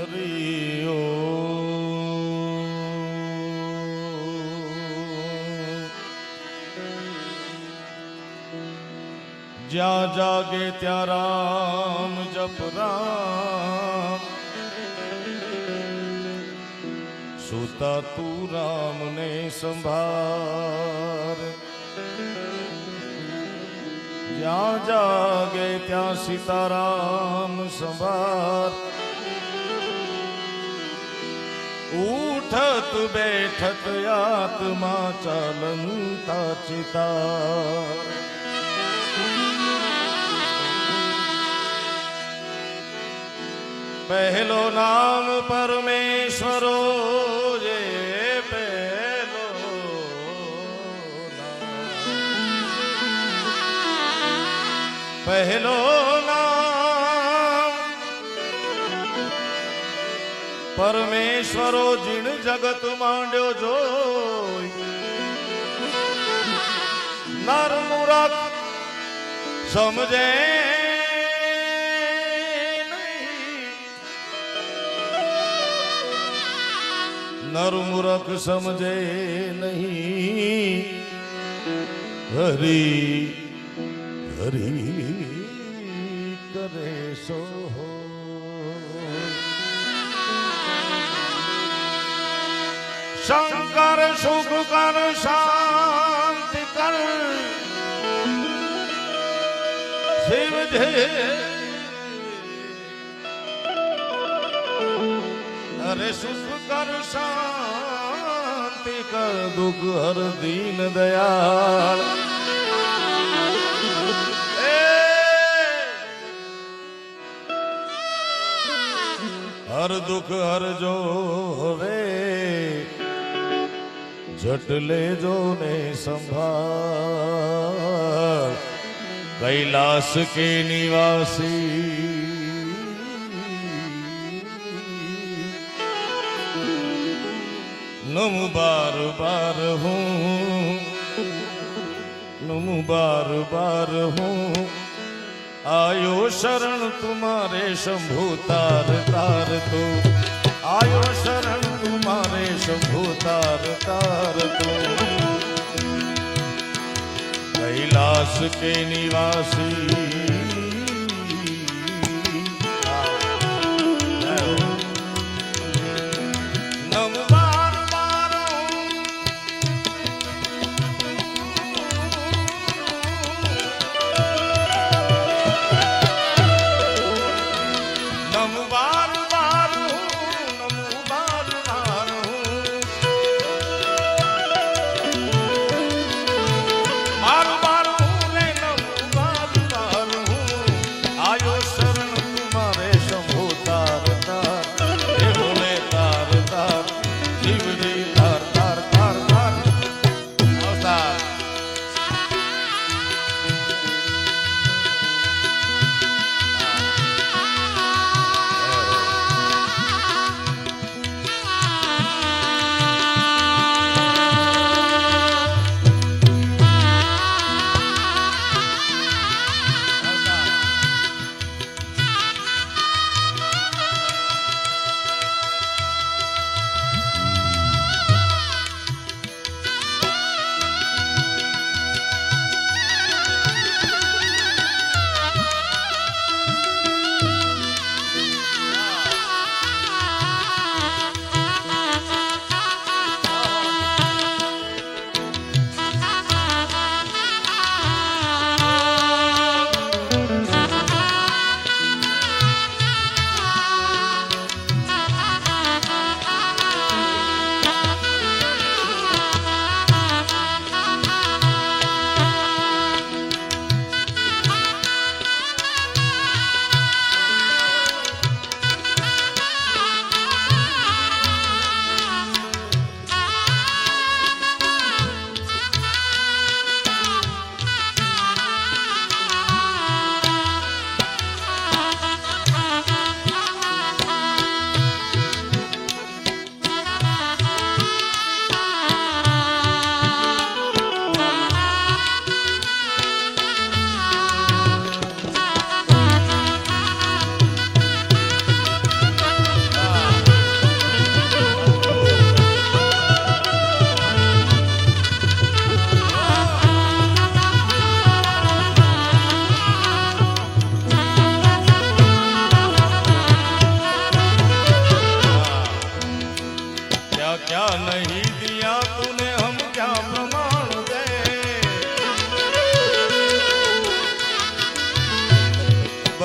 હરિ જ્યાં જાગે ત્યાં રામ જપ રામ સુતા તું રામ ને સંભાર જ્યાં જાગે ત્યાં સીતારામ સંભાર ઉઠત બેઠત આત્મા ચાલંતા ચિતા પહેલો નામ પરમેશ્વરો જે પહેલો પહેલો નામ પરમેશ્વરો જીણ જગત માંડ્યો જોઈ નર મૂરખ સમજે નર મૂરખ સમજે નહીં હરી હરી કરે સો શંકર સુખ કર શાંતિ કર શિવ જે અરે સુખ કર શાંતિ કર દુઃખ હર દીન દયાળ હર દુઃખ હર જો હવે જટ લેજો ને સંભાળ કૈલાસ કે નિવાસી નમુ બાર બાર હું નમુ બાર બાર હું આયો શરણ તુમારે શંભુ તાર તાર તો આયો શરણ તુમારે શંભુ તાર તાર તો કૈલાસ કે નિવાસી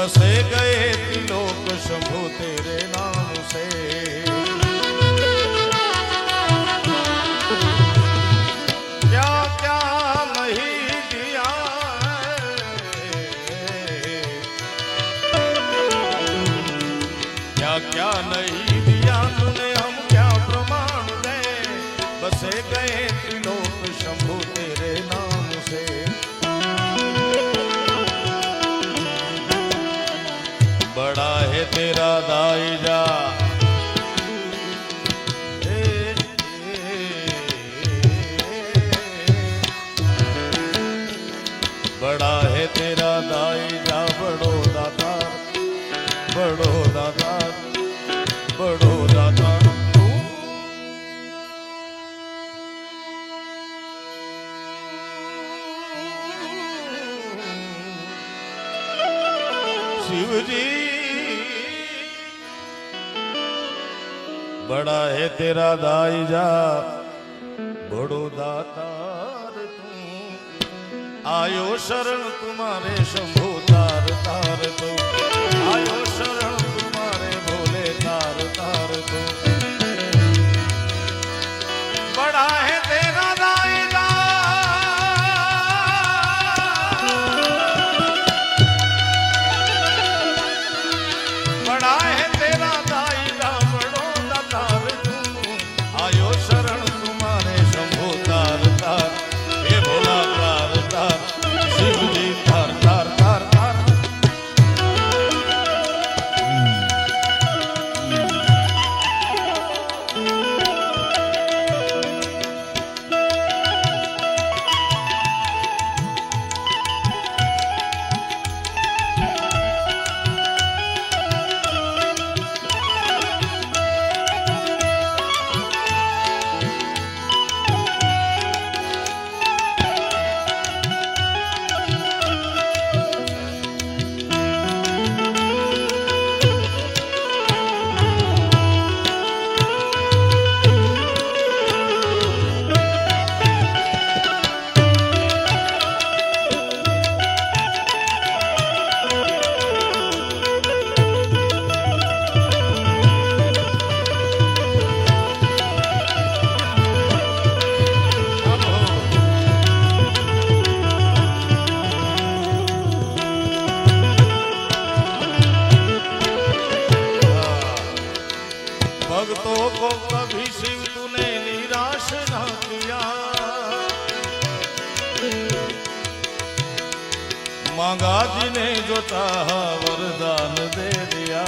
बसे गए त्रिलोक शंभु तेरे नाम से। क्या क्या नहीं दिया क्या क्या नहीं दिया तूने, हम क्या प्रमाण दें। बसे गए त्रिलोक शंभु तेरे नाम से। बड़ा है तेरा दाईजा, बड़ा है तेरा दाईजा, बड़ो दातार, बड़ो दातार, बड़ो दातार। शिव जी बड़ा है तेरा दाईजा, बड़ो दातार तू। आयो शरण तुम्हारे शंभु तार तार तू। आयो शरण तुम्हारे भोले तार तार तू। बड़ा है तेरा दाईजा, बड़ा है तेरा दाईजा, बड़ो दातार तू। आयो शरण तुम्हारे शंभु तार तार। हे भोला तार तार, शिव जी तार तार तार तार। भक्तों को कभी शिव तूने निराश न किया। मांगा जिन्हें जो चाहा वरदान दे दिया।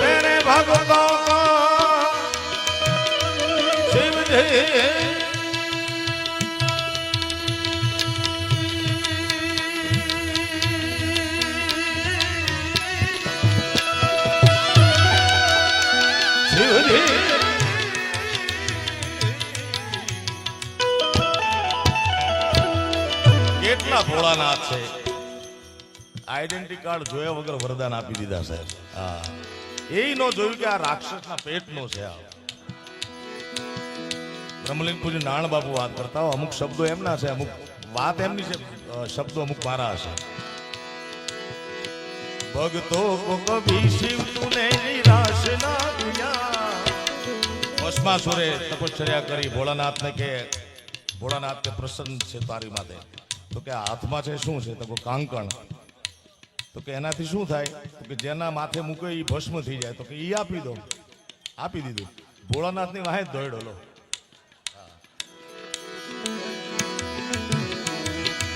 तेरे भक्तों को शिव जी કેટલા ભોળાનાથ છે, આઈડેન્ટિટી કાર્ડ જોયા વગર વરદાન આપી દીધા સાહેબ. હા, એ નો જોયું કે આ રાક્ષસના પેટનો છે. આ બ્રહ્મલિંગ પૂજ્ય નાણ બાપુ વાત કરતા હોય, અમુક શબ્દો એમના છે, અમુક વાત એમની છે, શબ્દો અમુક મારા હશે. ભક્તો કો કભી શિવ તુને નિરાશ ના કિયા. ભસ્માસુરે તપશ્ચર્યા કરી ભોળાનાથને કે ભોળાનાથ કે પ્રસન્ન છે તારી માથે. તો કે હાથમાં છે શું છે? તો કે કાંકણ. તો કે એનાથી શું થાય? તો કે જેના માથે મૂકે એ ભસ્મ થઈ જાય. તો કે એ આપી દો. આપી દીધું. ભોળાનાથની વાહે દોડ્યો. લો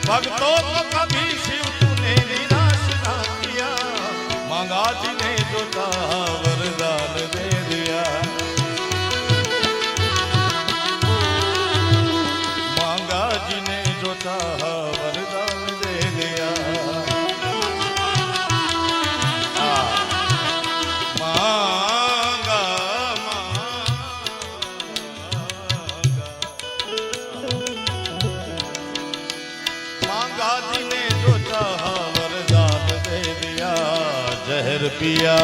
ભક્તો તો કભી શિવ તુને નિરાશ ના કિયા. मांगा जिने जो चाहा वरदान दे दिया. मांगा जिने जो चाहा वरदान दे दिया. मांगा मांगा जिने जो चाहा वरदान दे दिया. जहर पिया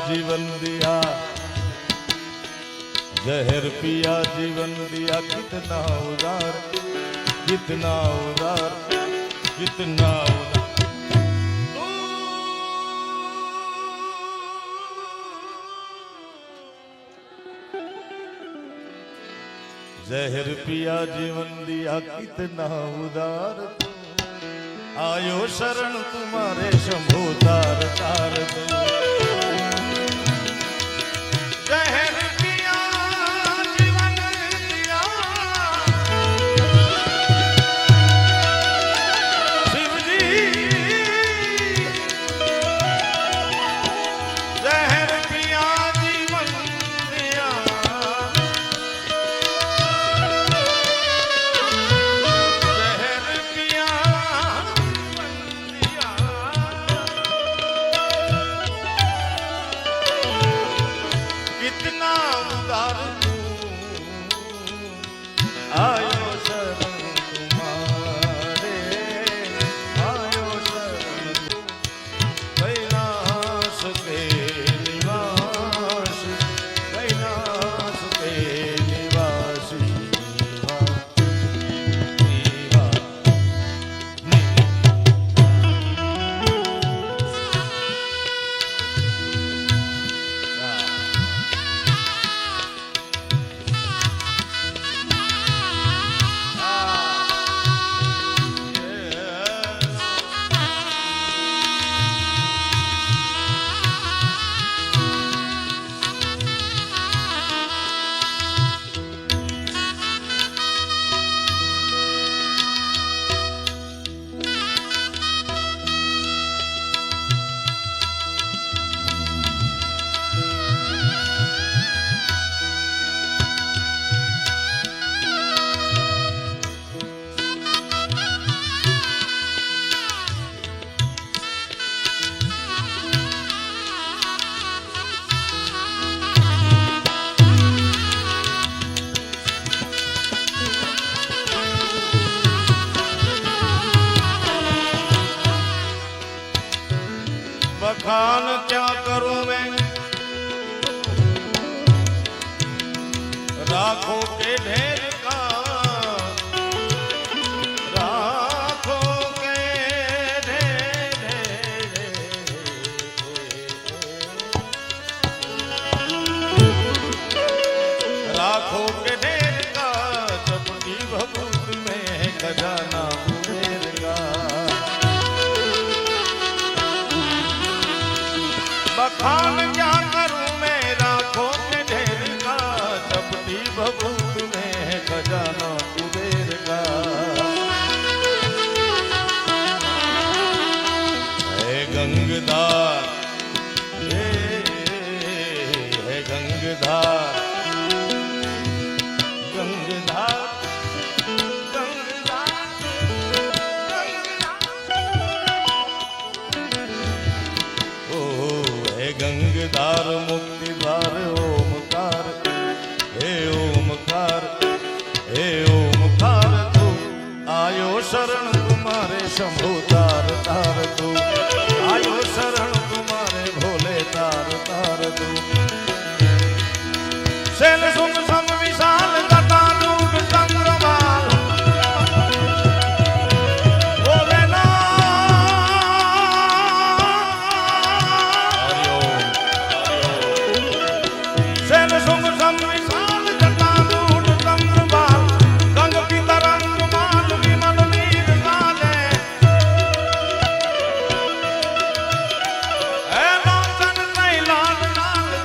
जीवन दिया, जहर पिया जीवन दिया, कितना उदार, कितना उदार, कितना उदार। जहर पिया जीवन दिया, कितना उदार तू, आयो शरण तुम्हारे शंभु तार तार तू। जहर पिया जीवन दिया, शिव जी जहर पिया जीवन दिया, जहर पिया कितना उदार तू, आयो शरण तुम्हारे, आयो शरण कैलाश के निवासी, कैलाश के निवासी। बखान क्या करूं मैं राखों के ढेर का, राखों के ढेर, राखों के ढेर का, चपटी भभूत में खजाना कुबेर का। बखान क्या करूं मैं राखों के ढेर का, चपटी भभूत में है खजाना कुबेर का। है गंगधार, है गंगधार, गंगधार, गंगधार मुक्तिधार ओमकार, हे ओमकार, हे ओमकार तू, आयो शरण तुम्हारे शंभु तार तार तू, आयो शरण तुम्हारे भोले तार तार तू। शैल सुख सम विशाल गता रूप चंद्रमाल, लाल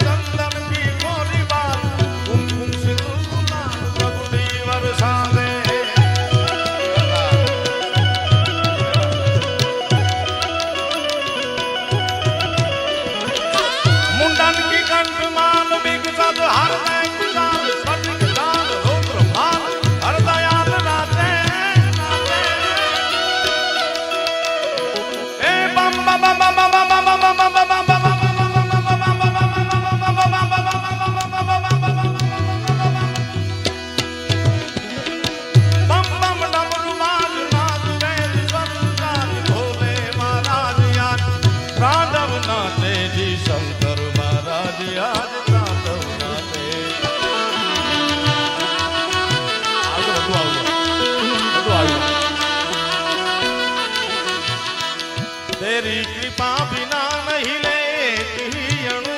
तेरी कृपा बिना नहीं लेती अणु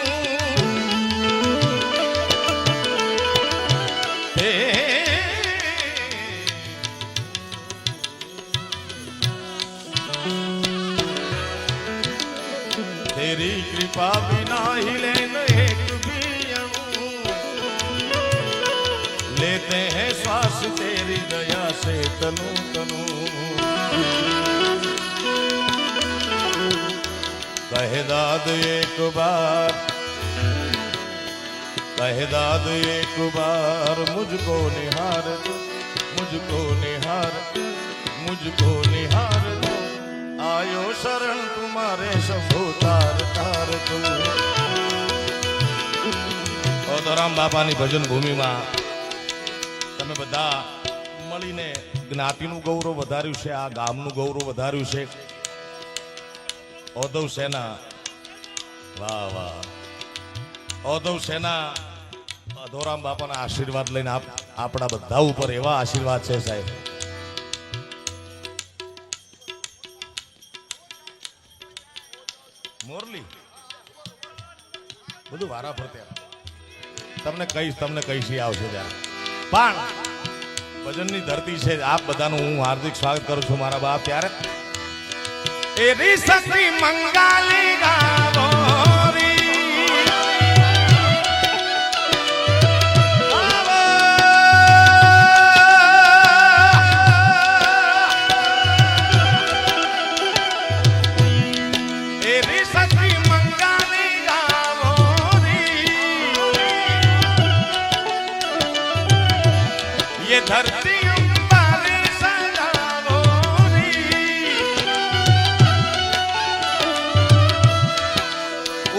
तेरी कृपा बिना हिले एक भी अणु लेते हैं श्वास तेरी दया से तनु तनु कहे दाद एक बार कहे दाद एक बार मुझको निहार दो मुझको निहार मुझको निहार दो आयो शरण तुम्हारे शंभु तार तार तू ઓદોરામ બાપાની ભજન ભૂમિમાં તમે બધા મળીને જ્ઞાતિનું ગૌરવ વધાર્યું છે આ ગામનું ગૌરવ વધાર્યું છે ઓદવ સેના વાહ વાહ ઓદવ સેના અધોરામ બાપાના આશીર્વાદ લઈને આપણા બધા ઉપર એવા આશીર્વાદ છે સાહેબ મોરલી બધું વારા ફરતે તમને કહીશ આવશે ત્યારે પણ ભજનની ધરતી છે આપ બધાનું હું હાર્દિક સ્વાગત કરું છું મારા બાપ ત્યારે એરી શક્તિ મંગાલી ગાવો धरती अंबारे सजावो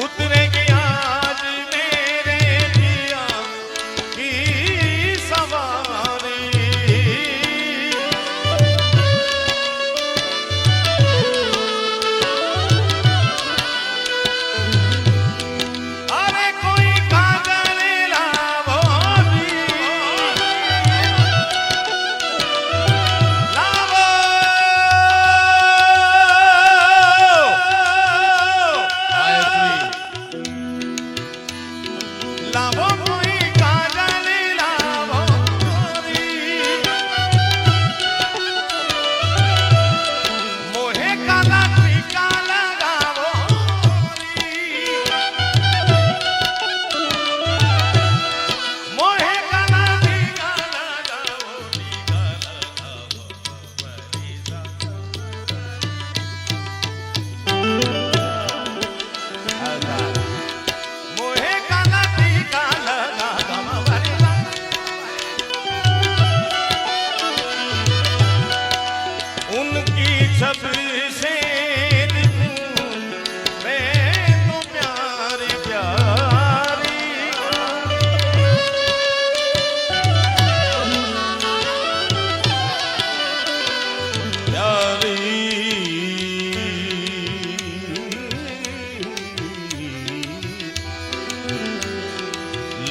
उतरेगी आज मेरे जिया की सवारी अरे कोई कागल लावो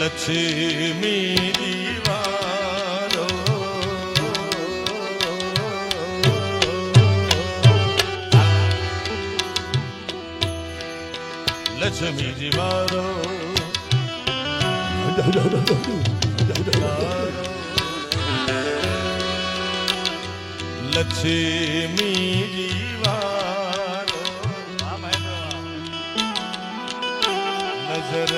लक्ष्मी दीवारो लक्ष्मी दीवारो लक्ष्मी दीवारो नजर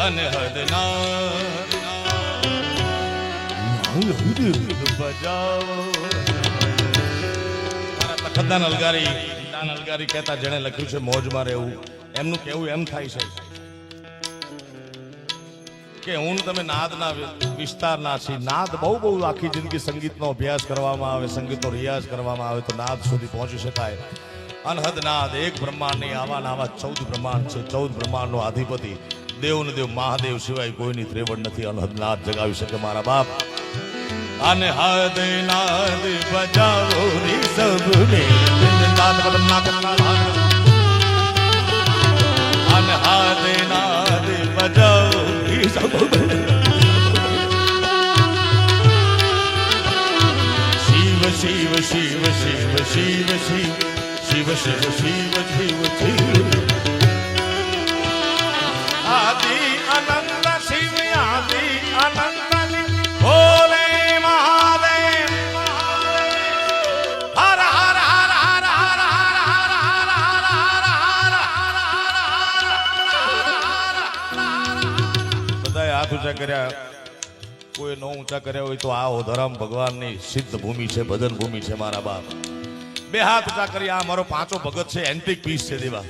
અનહદ નાદ બજાવો. ખદ્દાન અલગારી કહેતા જેણે લખ્યું છે મોજમાં રહેવું, એમનું કેવું એમ થાય છે કે હું તમે નાદના વિસ્તારના છીએ. નાદ બહુ આખી જિંદગી સંગીતનો અભ્યાસ કરવામાં આવે, સંગીતનો રિયાઝ કરવામાં આવે તો નાદ સુધી પહોંચી શકાય. અનહદ નાદ એક બ્રહ્માંડ નહીં, આવા 14 બ્રહ્માંડ છે. 14 બ્રહ્માંડનો અધિપતિ દેવ ને દેવ મહાદેવ સિવાય કોઈની ત્રેવડ નથી. અનહદ નાદ જગાવી શકે મારા બાપ. અનહદ નાદ બજાવો રે સબને નાદ બદના કરના. અનહદ નાદ બજાવો રે સબને. શિવ શિવ શિવ શિવ શિવ શિવ શિવ શિવ શિવ શિવ શિવ. આદિ અનંત શિવ આદિ અનંત ભોલે મહાદેવ. હર હર હર હર હર હર. બધાએ હાથ ઊંચા કર્યા, કોઈ નો ઊંચા કર્યા હોય તો આ ઓધરામ ભગવાનની સિદ્ધ ભૂમિ છે, ભજન ભૂમિ છે મારા બાપ. બે હાથ ઊંચા કરી. આ મારો પાંચો ભગત છે, એન્ટિક પીસ છે દેવા.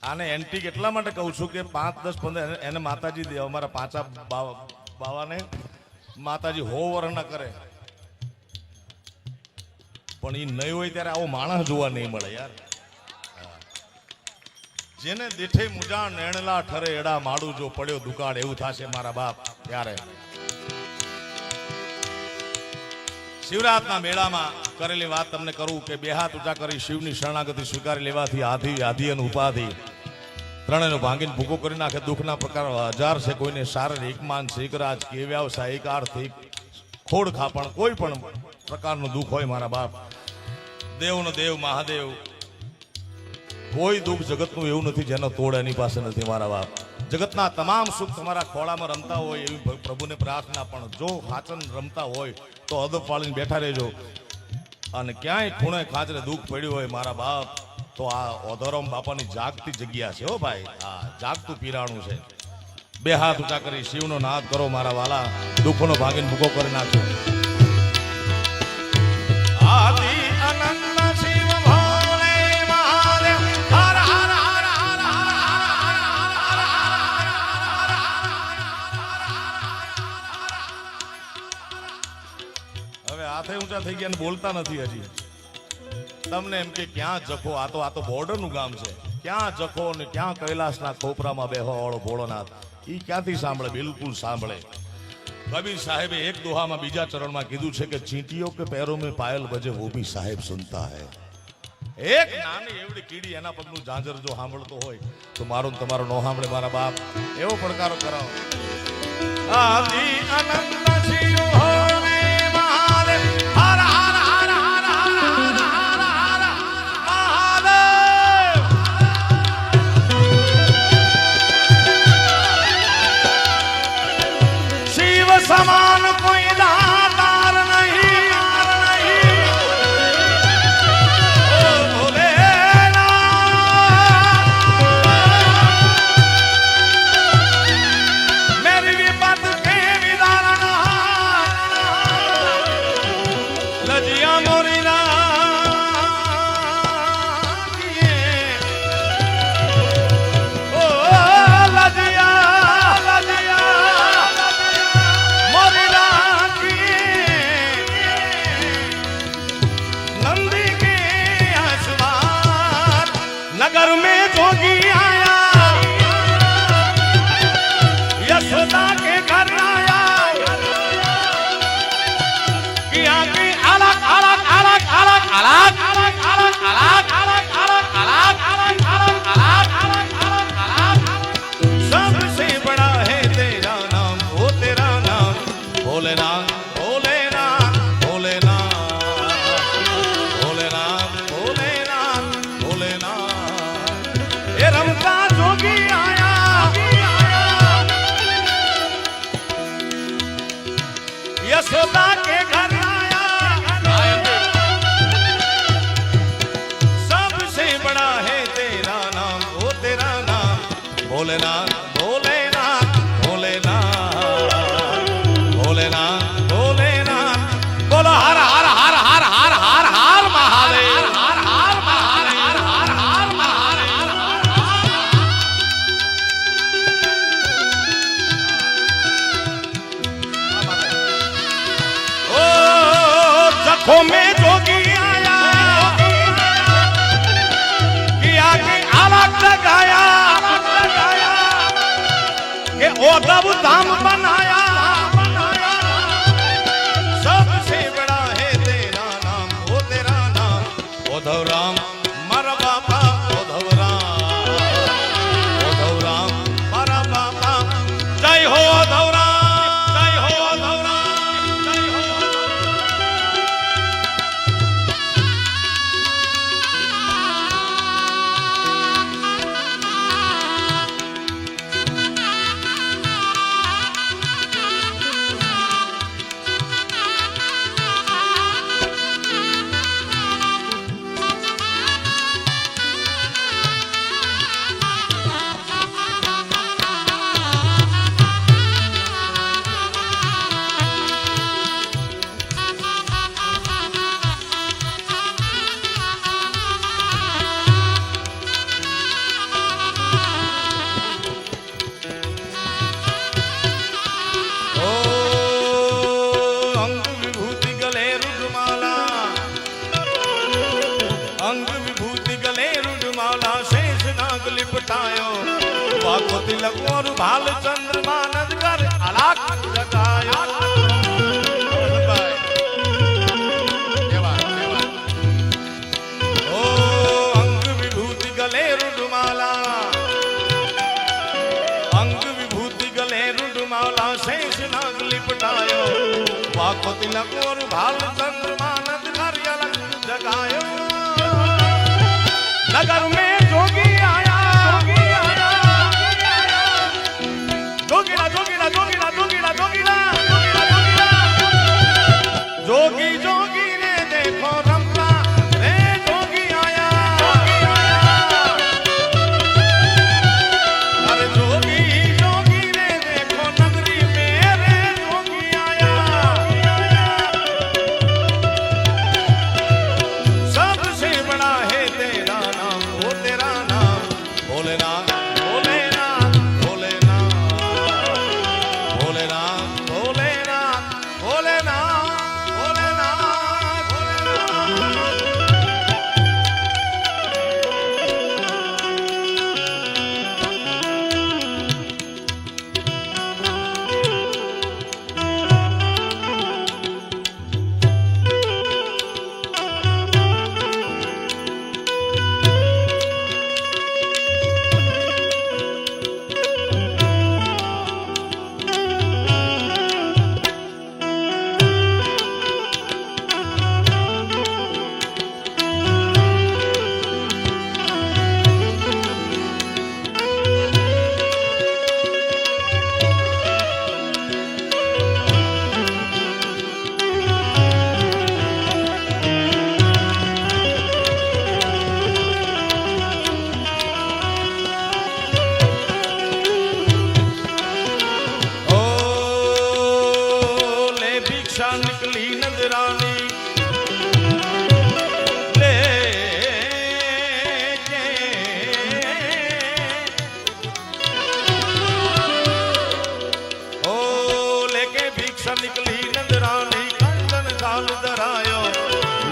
આને એન્ટિક એટલા માટે કહું છું કે 5, 10, 15 એને માતાજી દે. અમારા પાંચા બાવાને માતાજી 100 વર્ષ ના કરે, પણ એ નહીં હોય ત્યારે આવો માણસ જોવા નહીં મળે યાર. જેને દેઠે મુજા નેણલા ઠરે એડા માડું જો પડ્યો દુકાળ, એવું થશે મારા બાપ ત્યારે. શિવરાતના મેળામાં કરેલી વાત તમને કરું કે બે હાથ ઊંચા કરી શિવની શરણાગતિ સ્વીકારી લેવાથી આધિ અને ઉપાધિ ત્રણેયનો ભાંગીને ભૂકો કરી નાખે. દુઃખના પ્રકાર 1000 છે. કોઈને શારીરિક, માનસિક, રાજકીય, વ્યવસાયિક, આર્થિક, ખોડ ખાપણ, કોઈ પણ પ્રકારનું દુઃખ હોય મારા બાપ, દેવનો દેવ મહાદેવ કોઈ દુઃખ જગતનું એવું નથી જેનો તોડ એની પાસે નથી મારા બાપ. જગતના તમામ સુખ તમારા ખોળામાં રમતા હોય એવી પ્રભુને પ્રાર્થના, પણ જો ખાચન રમતા હોય તો અદબ પાડીને બેઠા રહેજો. અને ક્યાંય ખૂણે ખાચરે દુઃખ પડ્યું હોય મારા બાપ તો આ ઓધોરામ બાપાની જાગતી જગ્યા છે. હો ભાઈ, આ જાગતું પીરાણું છે. બે હાથ ઊંચા કરી શિવનો નાદ કરો મારા વાલા, દુઃખોનો ભાગીને ભૂકો કરી નાખો. આદિ અનંત શિવ ભોલે મહાદેવ. હર હર હર હર હર. હવે હાથે ઊંચા થઈ ગયા ને બોલતા નથી હજી. તમને એમ કે ક્યાં જખો, આ તો બોર્ડરનું ગામ છે. ક્યાં જખો ને ક્યાં કૈલાસના કોપરામાં બેહવા વાળો ભોળોનાથ, ઈ ક્યાંથી સાંભળે? બિલકુલ સાંભળે. કબીર સાહેબે એક દોહામાં બીજા ચરણમાં કીધું છે કે ચીંટીઓ કે पैरों में पायल बजे वो भी साहेब सुनता है. એક નાની એવડી કીડી એના પગનું ઝાંઝર જો સાંભળતો હોય તો મારો ને તમારો નો સાંભળે મારા બાપ. એવો પડકારો કરાવો. આદિ અનંત શિવ ભોલે મહાદેવ. હર હર હર હર હર મહાદેવ. શિવ સમાન કોઈ દાતાર નહીં. नगर में जोगी आया, यशोदा के घर आया, किया की अलग अलग अलग अलग अलग अलग अलग अलग अलग अलग अलग अलग अलग अलग अलग. सबसे बड़ा है तेरा नाम, वो तेरा नाम भोलेनाथ. यशोदा के घर आया, सबसे बड़ा है तेरा नाम, वो तेरा नाम भोलेनाथ भोलेनाथ भोलेनाथ भोलेनाथ भोलेनाथ बोलो हर हर हर हर हर हर हर महादेव हर हर महादेव हर हर हर महादेव ओ जखों में जोगी आया किया कि अलग लगाया के ओदव धाम बनाया सबसे बड़ा है तेरा नाम ओ तेरा नाम ओधव राम मारा बापा ओधव राम मारा बापा जय हो ओधव राम जय हो ओधव राम जय हो अंग विभूति गले रुडमाला शेष नाग लिपटायो वाको तिलक और भाल चंद्रमा नद कर अलाक जगायो ओ अंग विभूति गले रुडमाला अंग विभूति गले रुडमाला शेष नाग लिपटायो वाको तिलक और भाल चंद्रमा नद कर अलाक जगायो नगर में जोगी आया जोगीला जोगीला जोगीला जोगीला जोगीला जोगी जोगी ने देखो रमता रे जोगी आया अरे जोगी जोगी ने देखो नगरी में रे जोगी आया सबसे बड़ा है तेरा नाम ओ तेरा नाम भोलेनाथ भोलेनाथ भोलेनाथ भोलेनाथ भोलेनाथ भोलेनाथ भोलेनाथ निकली नजरानी ले ओ लेके भिक्षा निकली नजरानी कंदन साल धरायो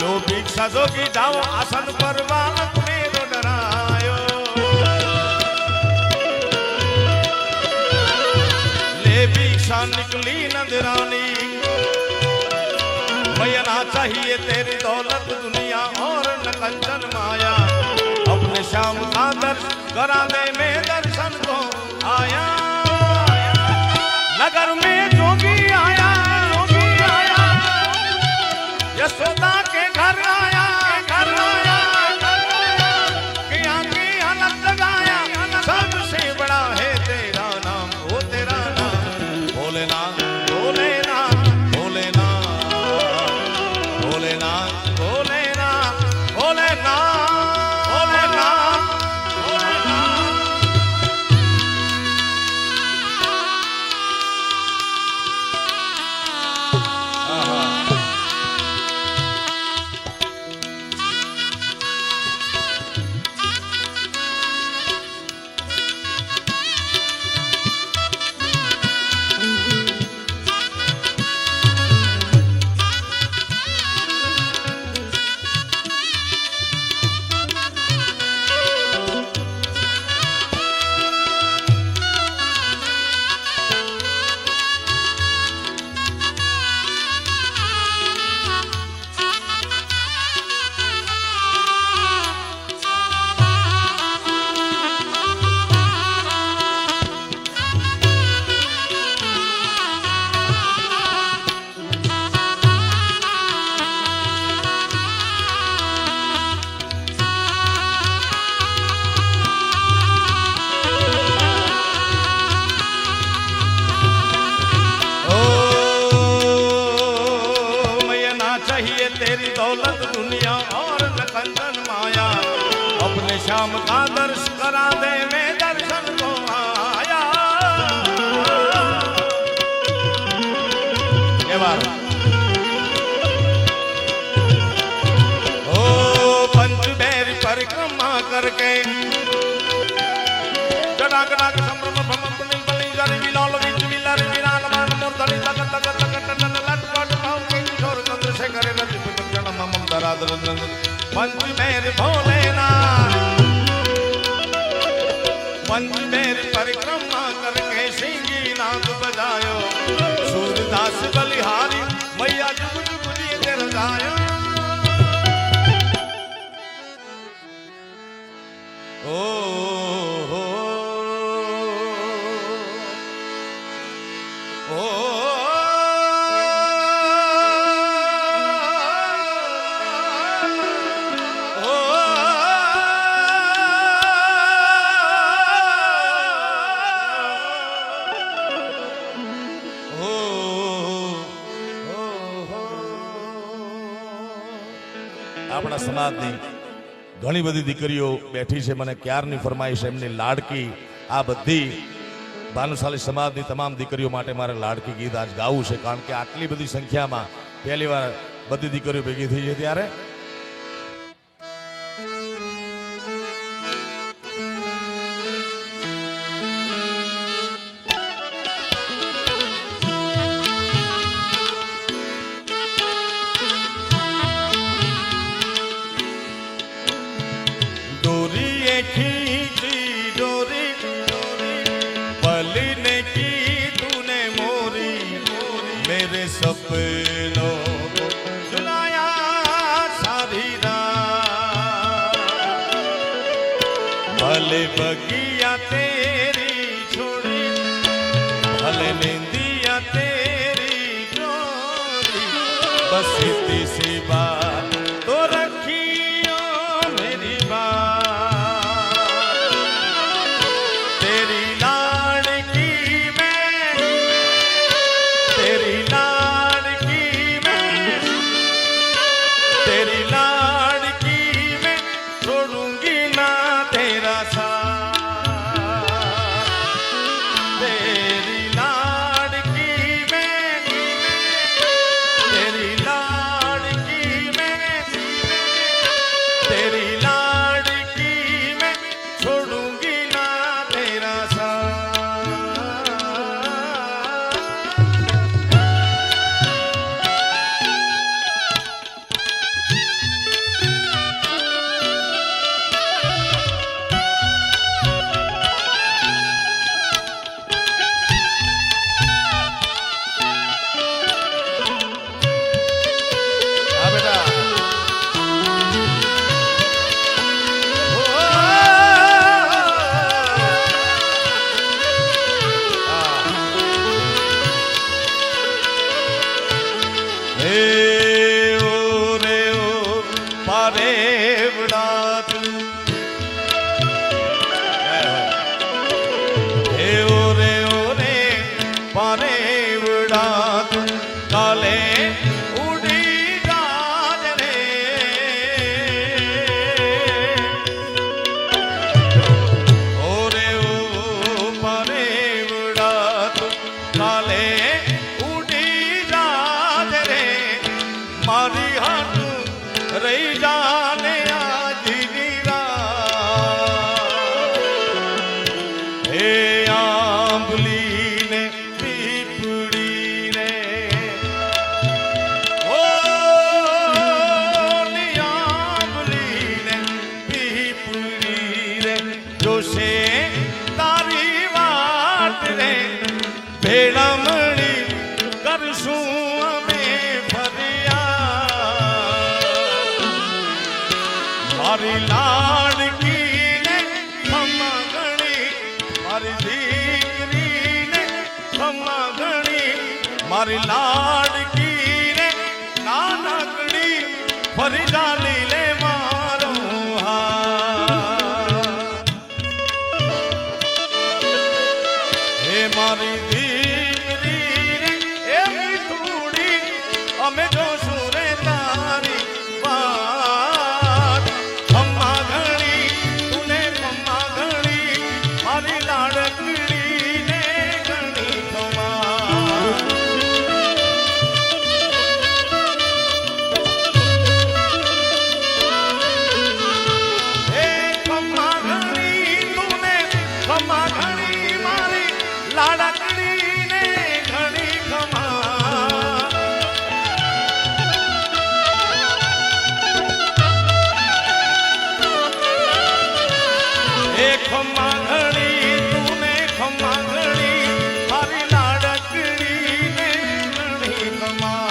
लो भिक्षा जोगी जाओ आसन पर बालक मेरो डरायो ले भिक्षा निकली नजरानी ना चाहिए तेरी दौलत दुनिया और न कंचन माया अपने श्याम का दर्शन करा दे में दर्शन को आया नगर में जोगी आया यशोदा के घर आया किया की हालत लगाया सबसे बड़ा है तेरा नाम ओ तेरा नाम भोलेनाथ भोलेनाथ भोलेनाथ भोलेनाथ भोलेनाथ भोलेनाथ भोलेनाथ श्याम का दर्श करा दे मैं दर्शन को आया। ये बात ओ पंचबेर परिक्रमा करके जटाक डाक संभ्रम भ्रम पुनिल बलि जरि विलाल विच विलार विरान मान मूर्धनि तक तक तक टन लटपट भाव के किशोर चंद्रशेखर रति जन मम दरादर पंचबेर भोलेनाथ पंचबेर परिक्रमा करके सिंगी नाद बजायो सूरदास बलिहारी मैया जुग जुग जी रजायो। ओ हो ओ આપણા સમાજની ઘણી બધી દીકરીઓ બેઠી છે, મને ક્યારની ફરમાઈશ એમની લાડકી આ બધી ભાનુશાલી સમાજની તમામ દીકરીઓ માટે મારે લાડકી ગીત આજ ગાવું છે, કારણ કે આટલી બધી સંખ્યામાં પહેલી વાર બધી દીકરીઓ ભેગી થઈ છે ત્યારે खींची डोरी पली ने की तूने मोरी मेरे सपनों को सुनाया सारी रात भले बगिया तेरी छोड़ी भले निंदिया तेरी चोरी बस इतनी सी बात तो रखियो मेरी बात मारी लाडकी ने नानकड़ी फरी डाली ले मारो हे मारी दीकरी ने ए थोड़ी अमे जो सुरे तारी बात अम्मा घड़ी तू ખમા ઘણી તુને ખમા ઘણી મારી લાડકડી ને ઘણી ખમા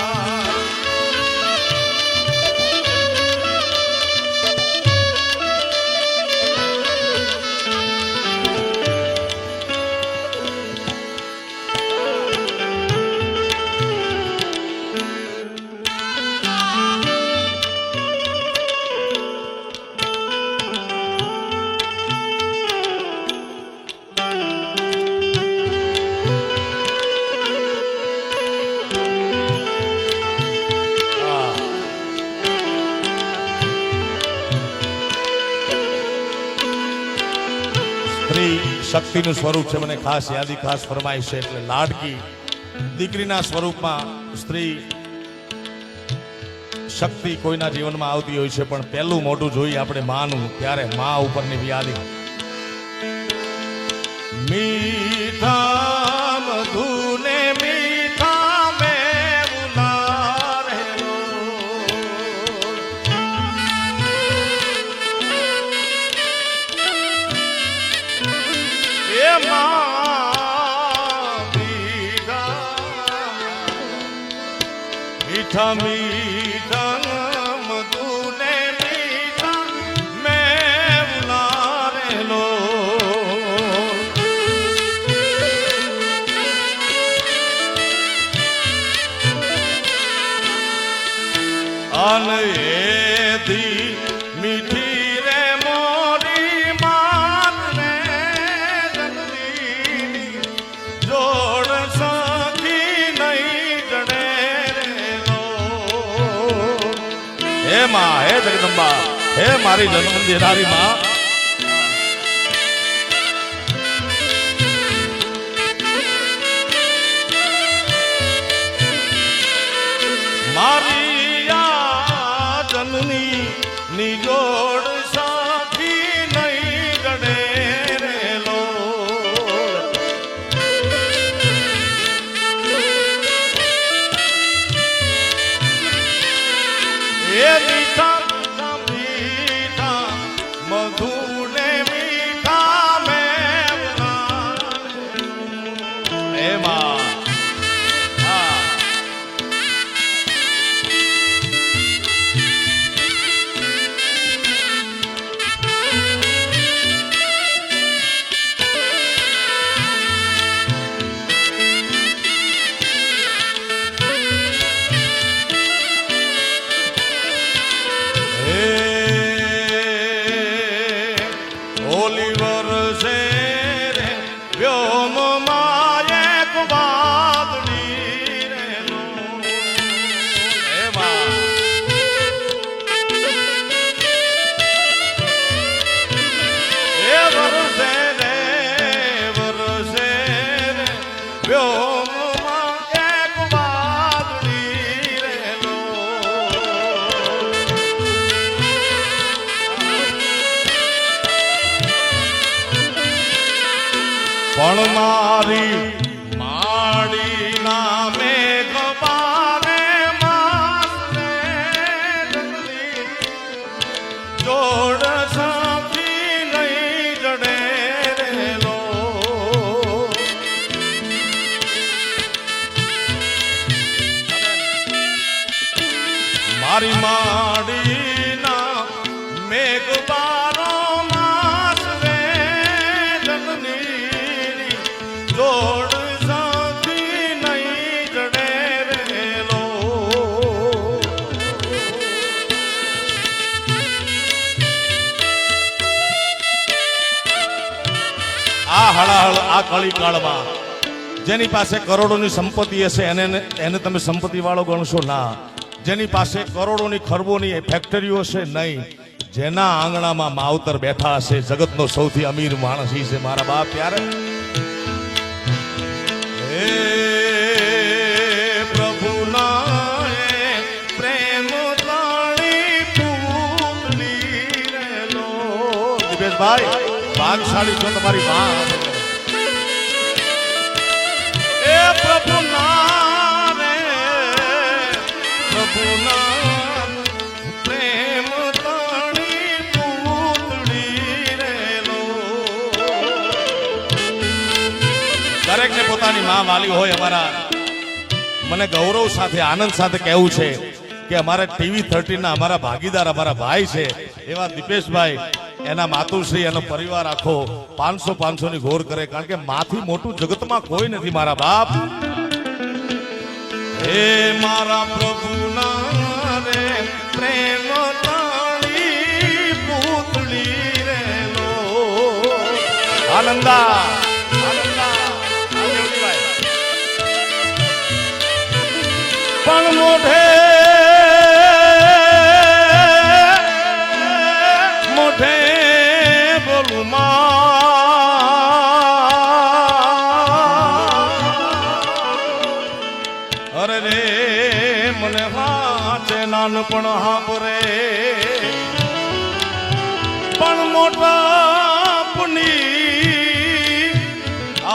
શક્તિનું સ્વરૂપ છે. મને ખાસ યાદી ખાસ ફરમાઈશ છે એટલે લાડકી દીકરીના સ્વરૂપમાં સ્ત્રી શક્તિ કોઈના જીવનમાં આવતી હોય છે, પણ પહેલું મોઢું જોઈએ આપણે માનું ત્યારે મા ઉપરની યાદી. મીઠા મધુને મીઠા મેવના રહેલો એ મીઠા મીઠા મધુને મીઠા મેવના રહેલો અને એથી મીઠી રે મોરી માત રે જગદીની જોડ સખી નહીં જડે રેલો. હે માં, હે જગદંબા, હે મારી જન્મદિનારી માં, મારી નિજોડ સાથી નહીં જડે રેલો. એ મીઠા મીઠા મધુને મીઠા મેવના એમાં પણ મારી માડી નામે ગવારે મારે જોડ સાથી નહીં જડે રેલો. મારી માડી ના મેઘબારો જોડ સાથી નહીં જડે રેલો. આ હળાહળ આ કળી કાળમાં જેની પાસે કરોડોની સંપત્તિ હશે એને તમે સંપત્તિ વાળો ગણશો ના. જેની પાસે કરોડોની ખરબોની ફેક્ટરીઓ હશે નહીં. જેના આંગણામાં માવતર બેઠા હશે જગતનો સૌથી અમીર માણસ ઈ છે મારા બાપ. ત્યારે પ્રભુના પ્રેમ તાણી પૂતળી રેલો. દિવેશભાઈ ભાગશાળી છો તમારી માં. એ પ્રભુના રે પ્રભુના પ્રેમ તાણી પૂતળી રેલો. દરેકને પોતાની માં વાલી હોય. અમારા મને ગૌરવ સાથે આનંદ સાથે કહેવું છે કે અમારા ટીવી 13 ના અમારા ભાગીદાર અમારા ભાઈ છે એવા દીપેશભાઈ, એના માતુશ્રી, એનો પરિવાર આખો 500 ની ઘોર કરે, કારણ કે માથી મોટું જગતમાં કોઈ નથી મારા બાપ. હે મારા પ્રભુના રે પ્રેમ તાળી પૂતળી રે લો આનંદા પણ મોઢે મોઢે બોલું અરે રે મને વાંચે નાનપણ હાંભરે પણ મોટાપની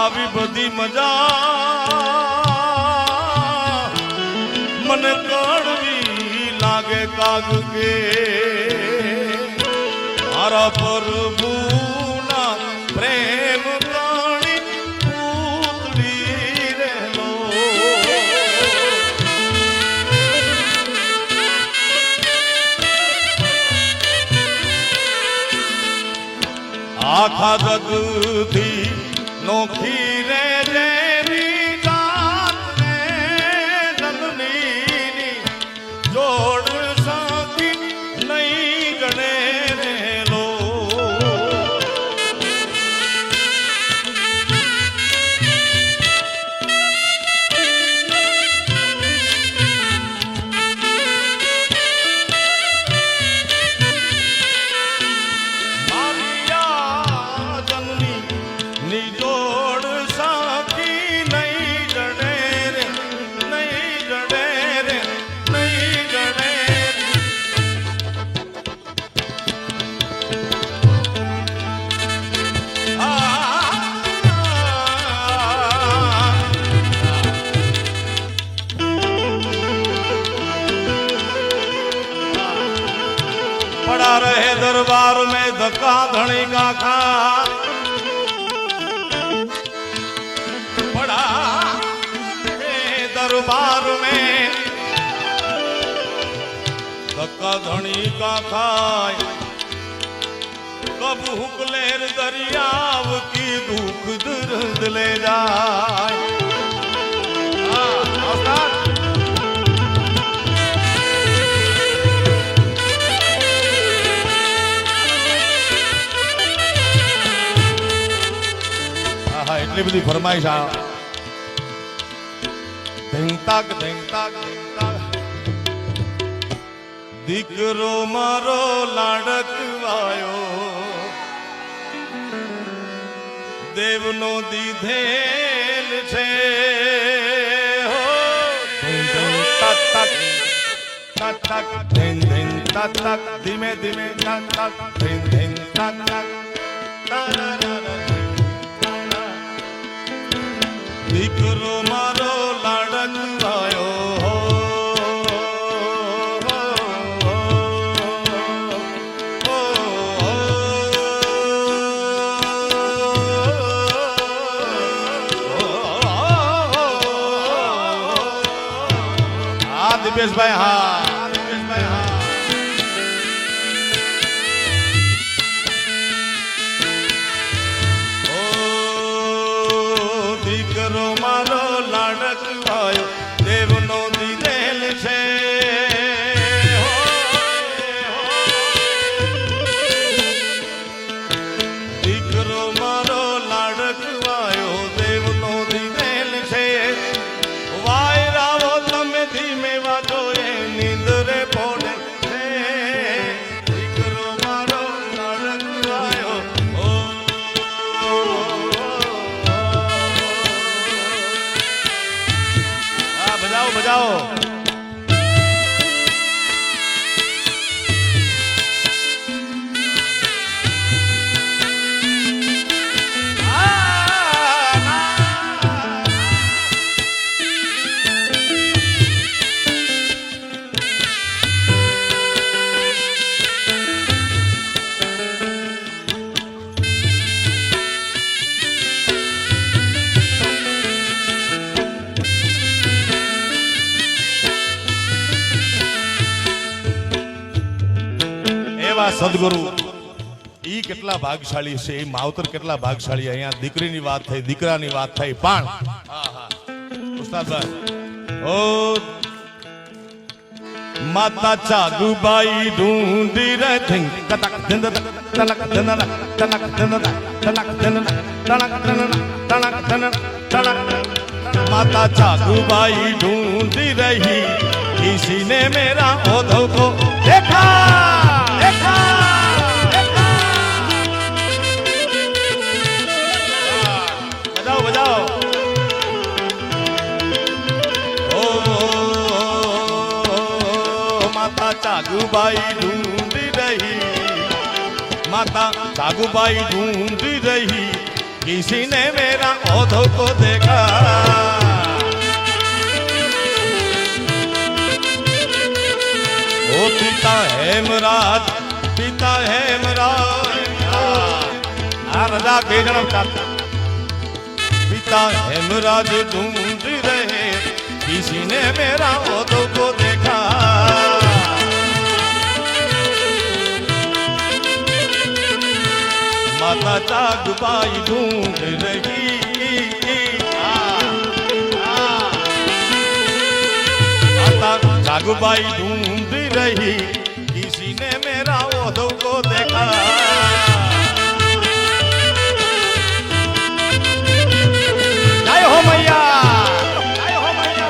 આવી બધી મજા મને કડવી લાગે કાગ કે મારા પ્રભુના પ્રેમ કાણી પૂતળી રે લો. આખા જગથી નોખી રે જેની જાત રે જનની જોડ સાથી નહીં જડે રે લો. મારિયા જનની ની જોડ સાથી નહીં જડે રે, નહીં જડે રે, નહીં જડે રે. पड़ा रहे दरबार में धक्का धनी का खा, पड़ा रहे दरबार में धक्का धनी का खाए. कब हुकलेर दरियाव की दुख दर्द ले जाए. એટલી બધી ફરમાઈશ આ ધેંગતાક ધેંગતાક ધેંગતાક. દીકરો મારો લાડકવાયો દેવનો દીધેલ છે હો. તક તક તક તક ધેન ધેન તક તક ધીમે ધીમે તક તક ધેન ધેન તક તક. દીકરો મારો લાડકવાયો દિપેશભાઈ. હા દિપેશભાઈ. હા દીકરો મારો લાડકવાયો દેવનો દીધેલ છે. દીકરો મારો લાડકવાયો દેવનો દીધેલ છે. વાયરાઓ તમે ધીમે વાજો એ નીંદરે પોડે છે. દીકરો મારો લાડકવાયો બજાવો બજાવો. સદગુરુ ઈ કેટલા ભાગશાળી છે, એ માવતર કેટલા ભાગશાળી. અહીંયા દીકરીની વાત થઈ, દીકરાની વાત થઈ, પણ ઉસ્તાદભાઈ ઓ માતા ચાગુબાઈ ઢૂંઢી રહે થિંગ કતક ધન તલક ધન તલક ધન તલક ધન તલક ધન તલક ધન તલક. माता चागुबाई ढूंढी रही, किसी ने मेरा ओधव को देखा देखा देखा. बजाओ बजाओ. ओ माता चागुबाई ढूंढी रही, माता चागुबाई ढूंढी रही, किसी ने मेरा ओधव को देखा. ओ पिता हेमराज, पिता हेमराज, राजा बेगम का पिता हेमराज ढूंढ रहे, किसी ने मेरा ओधव को देखा. माता चागुबाई ढूंढ रही, माता चागुबाई ढूंढ रही, किसी ने मेरा ओधव को देखा. जय हो मैया, जय हो मैया.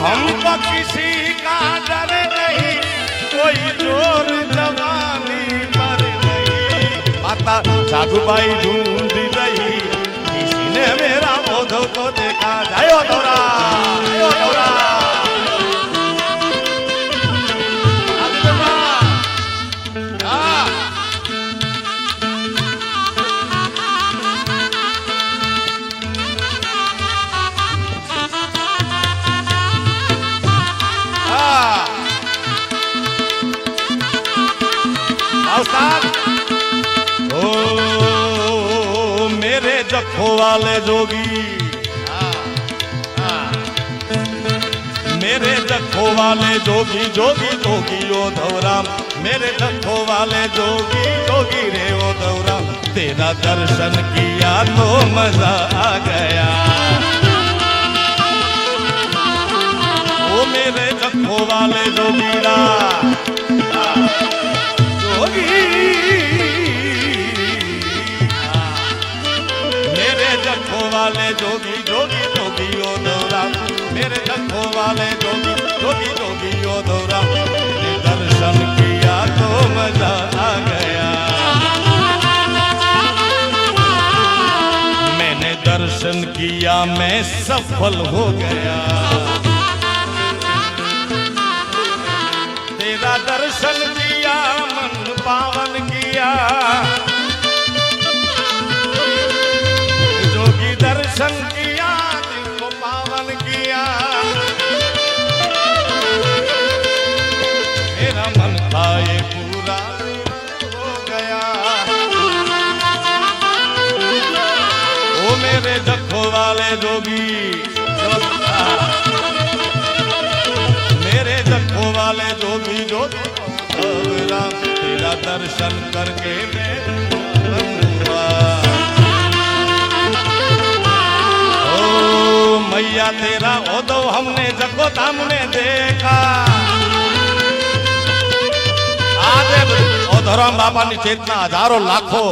हमको किसी का डर नहीं, कोई जोर जवानी पर नहीं. माता चागुबाई ढूंढ रही, किसी ने मेरा ओधव को देखा. जायो दौरा, जायो दौरा. ओ मेरे जखो वाले जोगी, मेरे जखो वाले जोगी, जोगी जोगी ओधव राम, मेरे जखो वाले जोगी, जोगी रे ओधव राम. तेरा दर्शन किया तो मजा आ गया. ओ मेरे जखो वाले जोगी राम, मेरे जखो वाले जोगी, जोगी जोगी ओधव राम, मेरे जखो वाले जोगी, जोगी जोगी ओधव राम. मैंने दर्शन किया तो मजा आ गया. मैंने दर्शन किया, मैं सफल हो गया. तेरा दर्शन किया, मन पावन किया. जोगी दर्शन किया, दिल को पावन किया. मेरा मन था ये पूरा हो गया. ओ मेरे जखो वाले जोगी, मेरे जखो वाले जोगी, जोगी राम. तेरा दर्शन करके मैं हुआ. ओ मैया तेरा ओधव हमने जखो धाम में देखा. आज ओधवराम बाबा ની ચેતના હજારો લાખો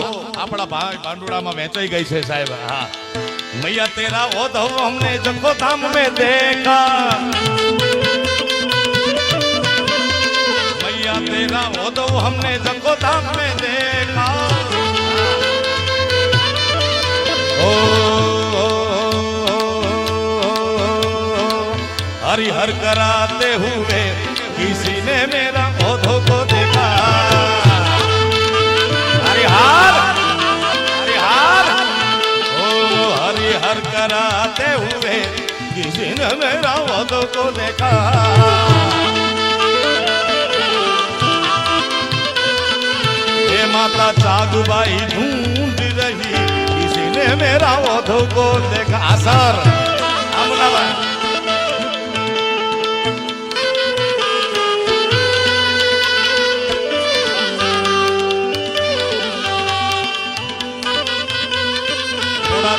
આપણા ભાંડુડામાં વહેંચાઈ ગઈ છે સાહેબ. હા मैया तेरा ओधव हमने जखो धाम में देखा. मैया तेरा उद्धव हमने जगोधाम में देखा। ओ हरिहर कराते हुए किसी ने मेरा उद्धव को देखा। हरिहर हरिहर ओ हरिहर कराते हुए किसी ने मेरा उद्धव को देखा। हे माता चागुबाई ढूंढ रही किसी ने मेरा उद्धव को देखा। असर थोड़ा